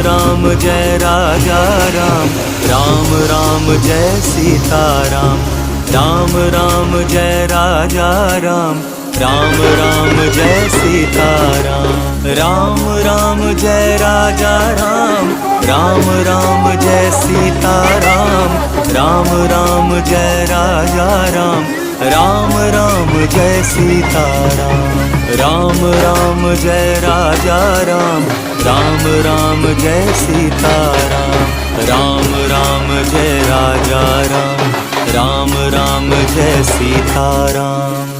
Ram Jai Raja Ram, Ram Ram Jai Sitaram. Ram Ram Jai Raja Ram, Ram Ram Jai Sitaram. Ram Ram Jai Raja Ram, Ram Ram Jai Sitaram. Ram Ram Jai Raja Ram, Ram Ram Jai Sitaram. Ram Ram Jai Raja Ram, Ram Ram Jai Sitaram. Ram Ram Jai Raja Ram, Ram Ram Jai Sitaram.